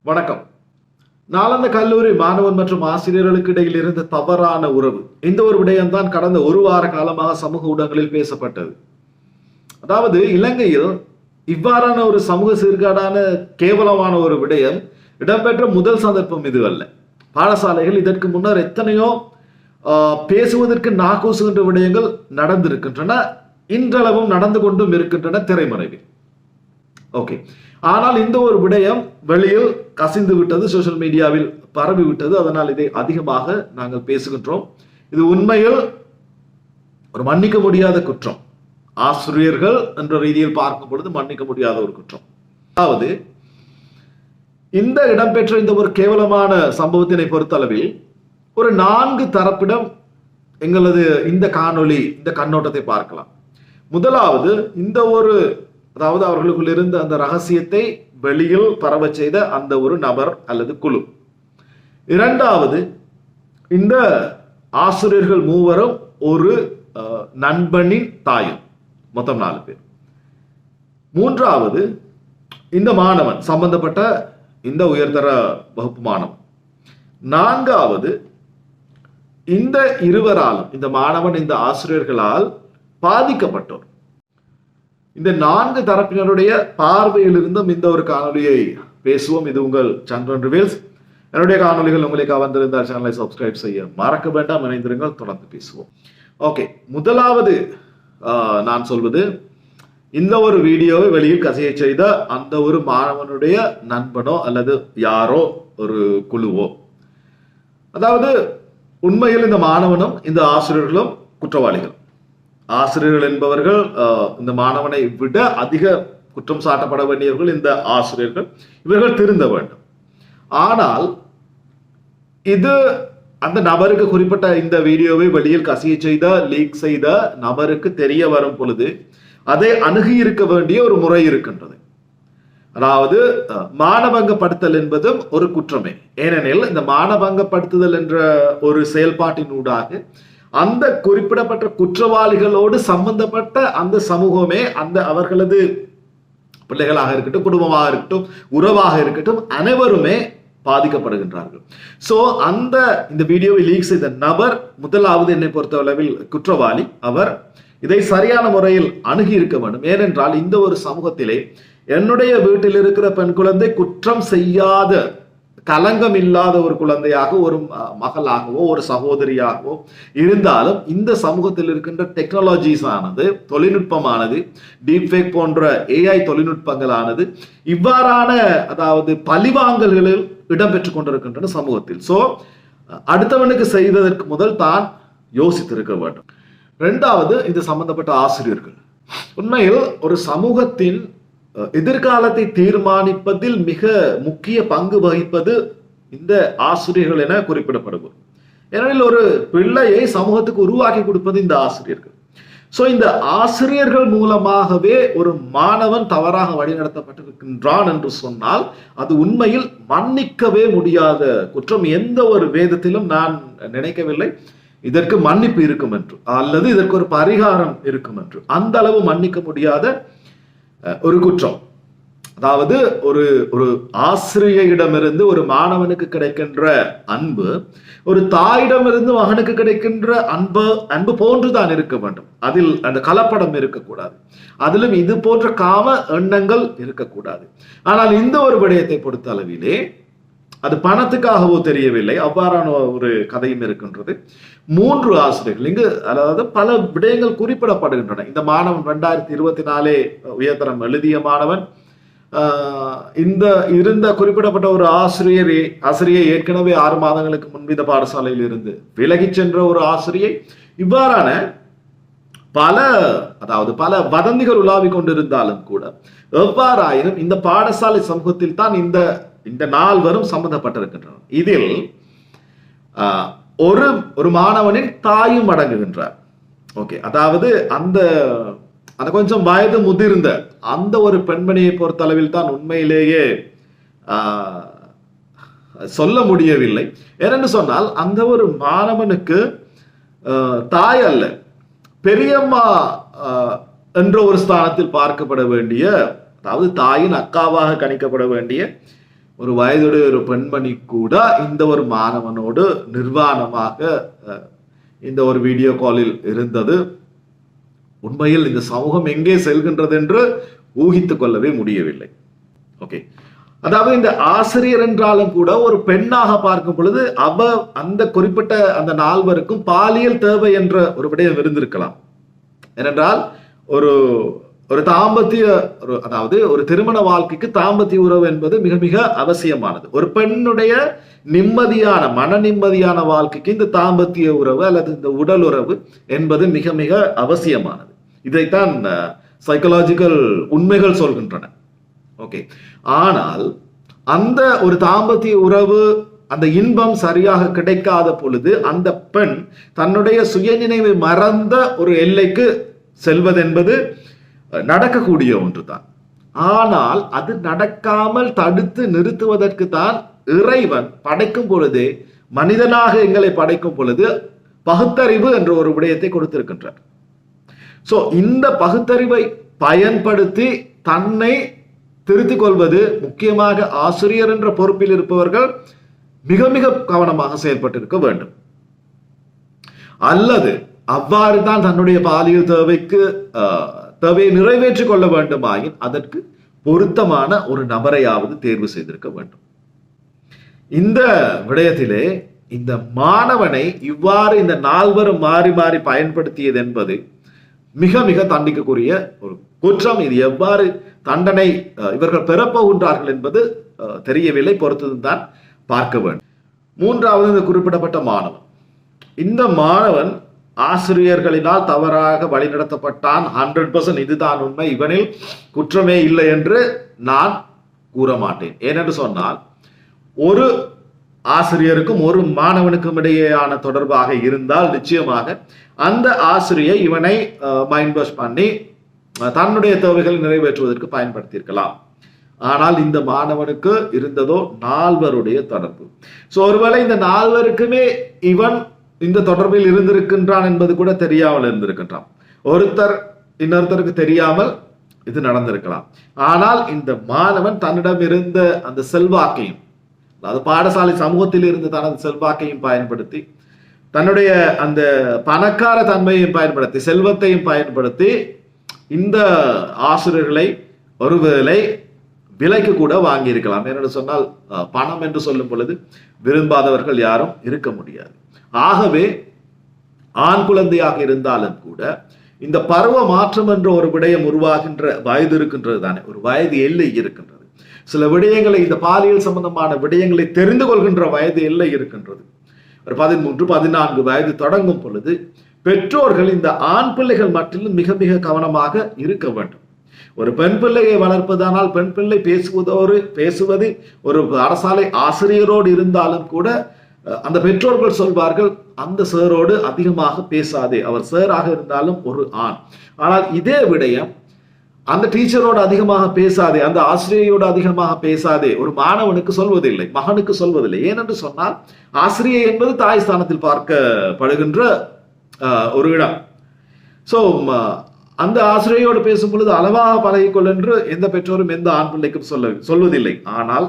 வணக்கம். நாளந்த கல்லூரி மாணவன் மற்றும் ஆசிரியர்களுக்கு இடையில் இருந்த தவறான உறவு, இந்த ஒரு விடயம்தான் கடந்த ஒரு வார காலமாக சமூக ஊடகங்களில் பேசப்பட்டது. அதாவது இலங்கையில் இவ்வாறான ஒரு சமூக சீர்கேடான கேவலமான ஒரு விடயம் இடம்பெற்ற முதல் சந்தர்ப்பம் இது அல்ல. பாடசாலைகள் இதற்கு முன்னர் எத்தனையோ பேசுவதற்கு நாக்கூசுகின்ற விடயங்கள் நடந்திருக்கின்றன, இன்றளவும் நடந்து கொண்டும் இருக்கின்றன திரைமறைவில். ஓகே, ஆனால் இந்த ஒரு விடயம் வெளியில் கசிந்து விட்டது, சோசியல் மீடியாவில் பரவி விட்டது. அதனால் இதை அதிகமாக நாங்கள் பேசுகின்றோம். இது உண்மையில் ஒரு மன்னிக்க முடியாத குற்றம். ஆசிரியர்கள் என்ற ரீதியில் பார்க்கும் பொழுது மன்னிக்க முடியாத ஒரு குற்றம். அதாவது இந்த இடம்பெற்ற இந்த ஒரு கேவலமான சம்பவத்தினை பொறுத்தளவில் ஒரு 4 தரப்பிடம் எங்களது இந்த காணொளி, இந்த கண்ணோட்டத்தை பார்க்கலாம். முதலாவது, இந்த ஒரு அதாவது அவர்களுக்குள் இருந்த அந்த ரகசியத்தை வெளியில் பரவ செய்த அந்த ஒரு நபர் அல்லது குழு. இரண்டாவது, இந்த ஆசிரியர்கள் மூவரும் ஒரு நண்பனின் தாயும், மொத்தம் 4 பேர். மூன்றாவது, இந்த மாணவன், சம்பந்தப்பட்ட இந்த உயர்தர வகுப்பு மாணவன். நான்காவது, இந்த இருவராலும், இந்த மாணவன் இந்த ஆசிரியர்களால் பாதிக்கப்பட்டோர். இந்த 4 தரப்பினருடைய பார்வையில் இருந்தும் இந்த ஒரு காணொலியை பேசுவோம். இது உங்கள் சந்திரன் ரிவீல்ஸ். என்னுடைய காணொலிகள் உங்களுக்கு வந்திருந்தால் சேனலை சப்ஸ்கிரைப் செய்ய மறக்க வேண்டாம். இணைந்திருங்கள், தொடர்ந்து பேசுவோம். ஓகே, முதலாவது நான் சொல்வது, இந்த ஒரு வீடியோவை வெளியில் கசிய செய்த அந்த ஒரு மாணவனுடைய நண்பனோ அல்லது யாரோ ஒரு குழுவோ. அதாவது உண்மையில் இந்த மாணவனும் இந்த ஆசிரியர்களும் குற்றவாளிகள். ஆசிரியர்கள் என்பவர்கள் இந்த மாணவனை விட அதிக குற்றம் சாட்டப்பட வேண்டியவர்கள் இந்த ஆசிரியர்கள். இவர்கள் திருந்த வேண்டும். ஆனால் இது அந்த நபருக்கு, குறிப்பிட்ட இந்த வீடியோவை வெளியில் கசிய செய்த, லீக் செய்த நபருக்கு தெரிய வரும் பொழுது அதை அணுகி இருக்க வேண்டிய ஒரு முறை இருக்கின்றது. அதாவது மானபங்கப்படுத்தல் என்பதும் ஒரு குற்றமே. ஏனெனில் இந்த மானபங்கப்படுத்துதல் என்ற ஒரு செயல்பாட்டினூடாக அந்த குறிப்பிடப்பட்ட குற்றவாளிகளோடு சம்பந்தப்பட்ட அந்த சமூகமே, அந்த அவர்களது பிள்ளைகளாக இருக்கட்டும், குடும்பமாக இருக்கட்டும், உறவாக இருக்கட்டும், அனைவருமே பாதிக்கப்படுகின்றார்கள். சோ இந்த வீடியோவை லீக் செய்த நபர் முதலாவது என்னை பொறுத்தளவில் குற்றவாளி. அவர் இதை சரியான முறையில் அணுகி இருக்க வேண்டும். ஏனென்றால் இந்த ஒரு சமூகத்திலே என்னுடைய வீட்டில் இருக்கிற பெண் குழந்தை குற்றம் செய்யாத, கலங்கம் இல்லாத ஒரு குழந்தையாக, ஒரு மகளாகவோ ஒரு சகோதரியாகவோ இருந்தாலும் இந்த சமூகத்தில் இருக்கின்ற டெக்னாலஜிஸ் ஆனது, தொழில்நுட்பமானது, டீப்ஃபேக் போன்ற AI தொழில்நுட்பங்களானது இவ்வாறான அதாவது பழிவாங்கல்களில் இடம்பெற்றுக் கொண்டிருக்கின்றன சமூகத்தில். சோ அடுத்தவனுக்கு செய்வதற்கு முதல் தான் யோசித்திருக்க வேண்டும். இரண்டாவது, இது சம்பந்தப்பட்ட ஆசிரியர்கள். உண்மையில் ஒரு சமூகத்தின் எதிர்காலத்தை தீர்மானிப்பதில் மிக முக்கிய பங்கு வகிப்பது இந்த ஆசிரியர்கள் என குறிப்பிடப்படுவது. ஏனெனில் ஒரு பிள்ளையை சமூகத்துக்கு உருவாக்கி கொடுப்பது இந்த ஆசிரியர்கள். சோ இந்த ஆசிரியர்கள் மூலமாகவே ஒரு மாணவன் தவறாக வழிநடத்தப்பட்டிருக்கின்றான் என்று சொன்னால் அது உண்மையில் மன்னிக்கவே முடியாத குற்றம். எந்த ஒரு வேதத்திலும் நான் நினைக்கவில்லை இதற்கு மன்னிப்பு இருக்கும் என்று, அல்லது இதற்கு ஒரு பரிகாரம் இருக்கும் என்று. அந்த அளவு மன்னிக்க முடியாத ஒரு குற்றம். அதாவது ஒரு ஆசிரியரிடமிருந்து ஒரு மாணவனுக்கு கிடைக்கின்ற அன்பு ஒரு தாயிடமிருந்து மகனுக்கு கிடைக்கின்ற அன்பு போன்றுதான் இருக்க வேண்டும். அதில் அந்த கலப்படம் இருக்கக்கூடாது. அதிலும் இது போன்ற காம எண்ணங்கள் இருக்கக்கூடாது. ஆனால் இந்த ஒரு விடயத்தை பொறுத்த அளவிலே அது பணத்துக்காகவோ தெரியவில்லை, அவ்வாறான ஒரு கதையும் இருக்கின்றது. 3 ஆசிரியர்கள் இங்கு, அதாவது பல விடயங்கள் குறிப்பிடப்படுகின்றன. இந்த மாணவன் 2024 உயர்தரம் எழுதிய மாணவன். இந்த இருந்த குறிப்பிடப்பட்ட ஒரு ஆசிரியை ஏற்கனவே 6 மாதங்களுக்கு முன்பு இந்த பாடசாலையில் இருந்து விலகி சென்ற ஒரு ஆசிரியை. இவ்வாறான பல வதந்திகள் உலாவிக் கொண்டிருந்தாலும் கூட எவ்வாறாயினும் இந்த பாடசாலை சமூகத்தில் தான் இந்த 4 சம்பந்தப்பட்டிருக்கின்றனர். இதில் ஒரு மாணவனின் தாயும் அடங்குகின்றார். ஓகே, அதாவது அந்த கொஞ்சம் வயது முதிர்ந்த அந்த ஒரு பெண்மணியை பொறுத்தளவில் தான் உண்மையிலேயே சொல்ல முடியவில்லை. ஏனென்று சொன்னால் அந்த ஒரு மாணவனுக்கு தாய் அல்ல, பெரியம்மா என்ற ஒரு ஸ்தானத்தில் பார்க்கப்பட வேண்டிய, அதாவது தாயின் அக்காவாக கணிக்கப்பட வேண்டிய ஒரு வயதுடைய ஒரு பெண்மணி கூட இந்த ஒரு மாணவனோடு நிர்வாணமாக இந்த ஒரு வீடியோ காலில் இருந்தது. உண்மையில் இந்த சமூகம் எங்கே செல்கின்றது என்று ஊகித்துக் கொள்ளவே முடியவில்லை. ஓகே, அதாவது இந்த ஆசிரியர் என்றாலும் கூட ஒரு பெண்ணாக பார்க்கும் பொழுது அந்த குறிப்பிட்ட அந்த 4 பாலியல் தேவை என்ற ஒரு விடயம் இருந்திருக்கலாம். ஏனென்றால் ஒரு ஒரு தாம்பத்திய அதாவது ஒரு திருமண வாழ்க்கைக்கு தாம்பத்திய உறவு என்பது மிக மிக அவசியமானது. ஒரு பெண்ணுடைய நிம்மதியான மன நிம்மதியான வாழ்க்கைக்கு இந்த தாம்பத்திய உறவு அல்லது இந்த உடல் உறவு என்பது மிக மிக அவசியமானது. இதைத்தான் சைக்கலாஜிக்கல் உண்மைகள் சொல்கின்றன. ஓகே, ஆனால் அந்த ஒரு தாம்பத்திய உறவு அந்த இன்பம் சரியாக கிடைக்காத பொழுது அந்த பெண் தன்னுடைய சுயநினைவை மறந்த ஒரு எல்லைக்கு செல்வதென்பது நடக்கக்கூடிய ஒன்றுதான். ஆனால் அது நடக்காமல் தடுத்து நிறுத்துவதற்கு தான் இறைவன் படைக்கும் பொழுதே, மனிதனாக எங்களை படைக்கும் பொழுது பகுத்தறிவு என்ற ஒரு விடயத்தை கொடுத்திருக்கின்றார். சோ இந்த பகுத்தறிவை பயன்படுத்தி தன்னை திருத்திக் கொள்வது, முக்கியமாக ஆசிரியர் என்ற பொறுப்பில் இருப்பவர்கள் மிக மிக கவனமாக செயல்பட்டிருக்க வேண்டும். அல்லது அவ்வாறு தான் தன்னுடைய பாலியல் தேவையை நிறைவேற்றிக் கொள்ள வேண்டுமாயின் அதற்கு பொருத்தமான ஒரு நபரையாவது தேர்வு செய்திருக்க வேண்டும். இந்த விடயத்திலே இந்த மாணவனை இவ்வாறு இந்த 4 மாறி மாறி பயன்படுத்தியது என்பது மிக மிக தண்டிக்கக்கூடிய ஒரு குற்றம். இது எவ்வாறு தண்டனை இவர்கள் பெறப்போகின்றார்கள் என்பது தெரியவில்லை, பொறுத்துதான் பார்க்க வேண்டும். 3வது இந்த குறிப்பிடப்பட்ட மாணவன். இந்த மாணவன் ஆசிரியர்களினால் தவறாக வழிநடத்தப்பட்டான். 100% இதுதான் உண்மை, இவனில் குற்றமே இல்லை என்று நான் கூற மாட்டேன். ஏனென்று சொன்னால், ஒரு ஆசிரியருக்கும் ஒரு மாணவனுக்கும் இடையேயான தொடர்பாக இருந்தால் நிச்சயமாக அந்த ஆசிரியை இவனை மைண்ட் வாஷ் பண்ணி தன்னுடைய தேவைகளை நிறைவேற்றுவதற்கு பயன்படுத்தியிருக்கலாம். ஆனால் இந்த மாணவனுக்கு இருந்ததோ 4 தொடர்பு. சோ ஒருவேளை இந்த 4 இவன் இந்த தொடர்பில் இருந்திருக்கின்றான் என்பது கூட தெரியாமல் இருந்திருக்கின்றான். ஒருத்தர் இன்னொருத்தருக்கு தெரியாமல் இது நடந்திருக்கலாம். ஆனால் இந்த மாணவன் தன்னிடம் இருந்த அந்த செல்வாக்கையும், அதாவது பாடசாலை சமூகத்தில் இருந்து தனது செல்வாக்கையும் பயன்படுத்தி, தன்னுடைய அந்த பணக்கார தன்மையையும் பயன்படுத்தி, செல்வத்தையும் பயன்படுத்தி இந்த ஆசிரியர்களை ஒருவேளை விலைக்கு கூட வாங்கி இருக்கலாம். ஏனென்று சொன்னால், பணம் என்று சொல்லும் பொழுது விரும்பாதவர்கள் யாரும் இருக்க முடியாது. ஆகவே ஆண் குழந்தையாக இருந்தாலும் கூட இந்த பருவ மாற்றம் என்ற ஒரு விடயம் உருவாகின்ற வயது இருக்கின்றது தானே, ஒரு வயது எல்லை இருக்கின்றது. சில விடயங்களை, இந்த பாலியல் சம்பந்தமான விடயங்களை தெரிந்து கொள்கின்ற வயது எல்லை இருக்கின்றது. ஒரு 13, 14 வயது தொடங்கும் பொழுது பெற்றோர்கள் இந்த ஆண் பிள்ளைகள் மட்டிலும் மிக மிக கவனமாக இருக்க வேண்டும். ஒரு பெண் பிள்ளையை வளர்ப்பதானால் பெண் பிள்ளை பேசுவது ஒரு பாடசாலை ஆசிரியரோடு இருந்தாலும் கூட அந்த பெற்றோர்கள் சொல்வார்கள், அந்த சேரோடு அதிகமாக பேசாதே, அவர் சேராக இருந்தாலும் ஒரு ஆண். ஆனால் இதே விடயம் அந்த டீச்சரோடு அதிகமாக பேசாதே, அந்த ஆசிரியரோடு அதிகமாக பேசாதே ஒரு மாணவனுக்கு சொல்வதில்லை, மகனுக்கு சொல்வதில்லை. ஏனென்று சொன்னால், ஆசிரியை என்பது தாய் ஸ்தானத்தில் பார்க்கப்படுகின்ற ஒரு இடம். சோ அந்த ஆசிரியரோடு பேசும் பொழுது அளவாக பழகிக்கொள் என்று எந்த பெற்றோரும் எந்த ஆண் பிள்ளைக்கும் சொல்வதில்லை. ஆனால்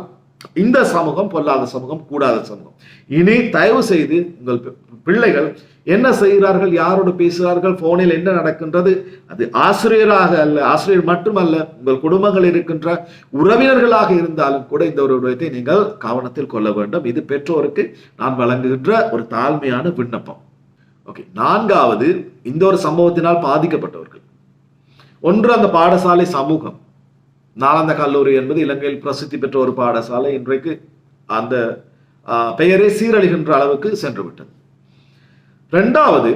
இந்த சமூகம் பொல்லாத சமூகம், கூடாத சமூகம். இனி தயவு செய்து உங்கள் பிள்ளைகள் என்ன செய்கிறார்கள், யாரோடு பேசுகிறார்கள், போனில் என்ன நடக்கின்றது, அது ஆசிரியராக அல்ல, ஆசிரியர் மட்டுமல்ல, உங்கள் குடும்பங்கள் இருக்கின்ற உறவினர்களாக இருந்தாலும் கூட இந்த ஒரு விடயத்தை நீங்கள் கவனத்தில் கொள்ள வேண்டும். இது பெற்றோருக்கு நான் வழங்குகின்ற ஒரு தாழ்மையான விண்ணப்பம். ஓகே, 4வது இந்த ஒரு சம்பவத்தினால் பாதிக்கப்பட்டவர்கள். ஒன்று, அந்த பாடசாலை சமூகம். நாலந்த கல்லூரி என்பது இலங்கையில் பிரசித்தி பெற்ற ஒரு பாடசாலை. இன்றைக்கு அந்த பெயரை சீரழிகின்ற அளவுக்கு சென்று விட்டது. 2வது,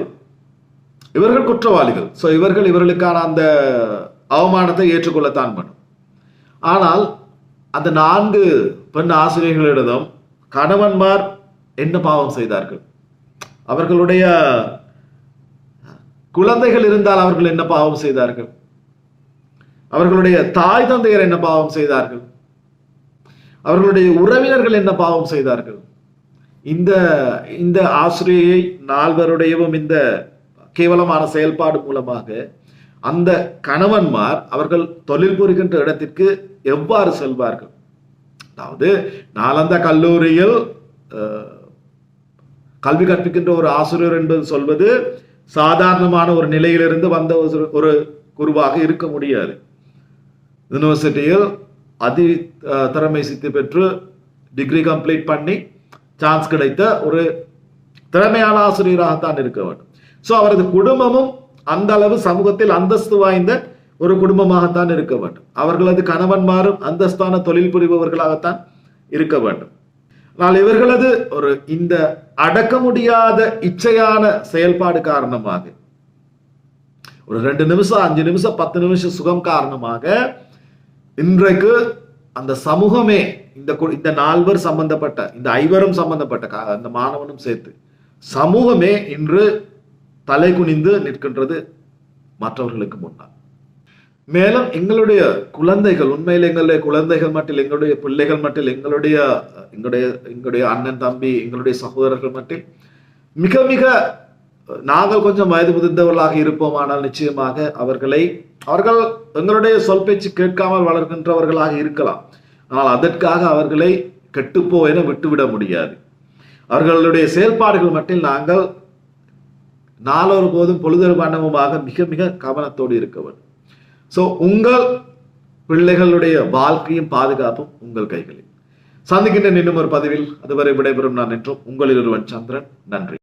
இவர்கள் குற்றவாளிகள். சோ இவர்களுக்கான அந்த அவமானத்தை ஏற்றுக்கொள்ளத்தான் பண்ணும். ஆனால் அந்த 4 பெண் ஆசிரியர்களிடம் கணவன்மார் என்ன பாவம் செய்தார்கள், அவர்களுடைய குழந்தைகள் இருந்தால் அவர்கள் என்ன பாவம் செய்தார்கள், அவர்களுடைய தாய் தந்தையர் என்ன பாவம் செய்தார்கள், அவர்களுடைய உறவினர்கள் என்ன பாவம் செய்தார்கள். இந்த ஆசிரியை 4 இந்த கேவலமான செயல்பாடு மூலமாக அந்த கணவன்மார் அவர்கள் தொழில் புரிகின்ற இடத்திற்கு எவ்வாறு செல்வார்கள், அதாவது நாளந்த கல்லூரியில் கல்வி கற்பிக்கின்ற ஒரு ஆசிரியர் என்பது சொல்வது சாதாரணமான ஒரு நிலையிலிருந்து வந்த ஒரு குருவாக இருக்க முடியாது. யூனிவர்சிட்டியில் அதி திறமை சித்தி பெற்று டிகிரி கம்ப்ளீட் பண்ணி சான்ஸ் கிடைத்த ஒரு திறமையான ஆசிரியராகத்தான் இருக்க வேண்டும். ஸோ அவரது குடும்பமும் அந்த அளவு சமூகத்தில் அந்தஸ்து வாய்ந்த ஒரு குடும்பமாகத்தான் இருக்க வேண்டும். அவர்களது கணவன்மாரும் அந்தஸ்தான தொழில் புரிபவர்களாகத்தான் இருக்க வேண்டும். ஆனால் இவர்களது ஒரு இந்த அடக்க முடியாத இச்சையான செயல்பாடு காரணமாக ஒரு 2 நிமிஷம் 5 நிமிஷம் 10 நிமிஷம் சுகம் காரணமாக இன்றைக்கு அந்த சமூகமே இந்த 4 சம்பந்தப்பட்ட இந்த 5 சம்பந்தப்பட்ட அந்த மாணவனும் சேர்த்து சமூகமே இன்று தலை குனிந்து நிற்கின்றது மற்றவர்களுக்கு முன்னால். மேலும் எங்களுடைய குழந்தைகள், உண்மையில் எங்களுடைய குழந்தைகள் மட்டில், எங்களுடைய பிள்ளைகள் மட்டில், எங்களுடைய அண்ணன் தம்பி, எங்களுடைய சகோதரர்கள் மட்டில் மிக மிக நாங்கள் கொஞ்சம் வயது முதிர்ந்தவர்களாக இருப்போமானால் நிச்சயமாக அவர்கள் எங்களுடைய சொல் பேச்சு கேட்காமல் வளர்கின்றவர்களாக இருக்கலாம். ஆனால் அதற்காக அவர்களை கெட்டுப்போ என விட்டுவிட முடியாது. அவர்களுடைய செயல்பாடுகள் மட்டில் நாங்கள் நாளொரு போதும் பொழுதொரு வண்ணமுமாக மிக மிக கவனத்தோடு இருக்க வேண்டும். ஸோ உங்கள் பிள்ளைகளுடைய வாழ்க்கையும் பாதுகாப்பும் உங்கள் கைகளில். சந்திக்கின்ற இன்னும் ஒரு பதிவில். அதுவரை விடைபெறும் நான் என்றும் உங்களில் ஒருவன் சந்திரன். நன்றி.